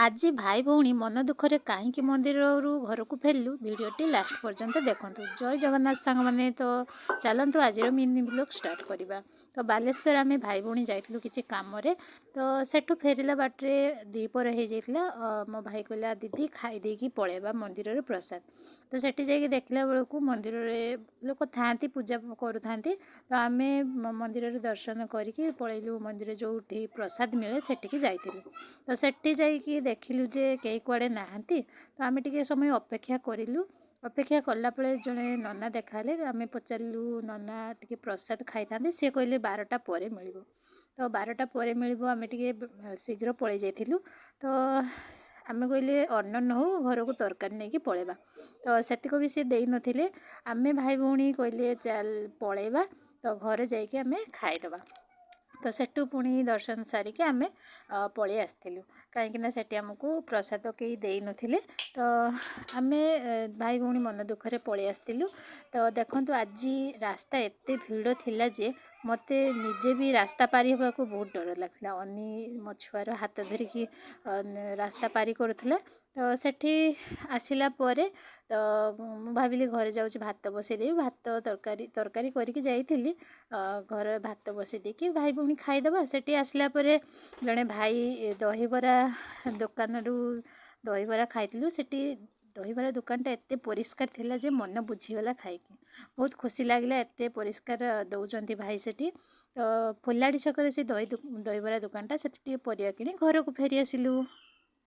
आज भाई भौणी मन दुखरे कहीं मंदिर घर को फेरलु वीडियोटी लास्ट पर्यंत देखु। जय जगन्नाथ सांग मैंने तो चलतु आज मिनी ब्लॉग स्टार्ट करवा। तो बालेश्वर आम भाई भौणी जाइलु किसी कम तो सेठू फेरला बाटे दीपर हो जाता। मो भाई कहला दीदी खाई देकी पलैबा मंदिर प्रसाद। तो सेठी जाइए देखला बेलू मंदिर लोक था पूजा करूँ। तो आम मंदिर दर्शन करके पलैलु मंदिर जो प्रसाद मिले सेठिकी जाइलु। तो सेठी जाइए देखिलु जे कई कुआड़े नहांती। तो आम टे समय अपेक्षा करूँ। अपेक्षा कलापले जड़े नना देखाले आम पचारू नना टे प्रसाद खाई था सी कहले 12टा पर मिल। तो 12टा पर मिल आम टे शीघ्र पलि जाइलु। तो आम कहले अन्न न हो घर को तरकारी नहीं पलैबा। तो सेतिक भी सी दे नथिले। आम भाई भौणी कहले चल पलैबा। तो घरे जाइए आम खाईदबा। तो सेठू पुणी दर्शन सारिके आम पलि आसलु कहीं सेठी आमको प्रसाद कई दे नथिले। तो आम भाई भौणी मन दुखरे पलि आसलु। तो देखु आज रास्ता एत भिड़ थिला जे मते निजे भी रास्ता पारी होगा को बहुत डर लगता। अनी मो छुआर हाथ धरिकी रास्ता पारी करूला। तो सेठी आसिला परे तो भाविली घरे जाऊँ भात बसईदेवी भात तरकारी तरकारी करके जाइली। घर भात बसईदेकी भाई भौणी खाईदबा। सेठी आसला परे जड़े भाई दहीबरा दुकान दहीबरा खाइलु। सेठी दहीबरा दुकानटा एत परिष्कार थिला जे मन बुझीगला खाइकी बहुत खुशी लगिला। एत परिष्कार दौरान भाई सेठी। तो फुलाड़ी छक से दहीबरा दुकानटा से परिया कि घर को फेरी आसिलु।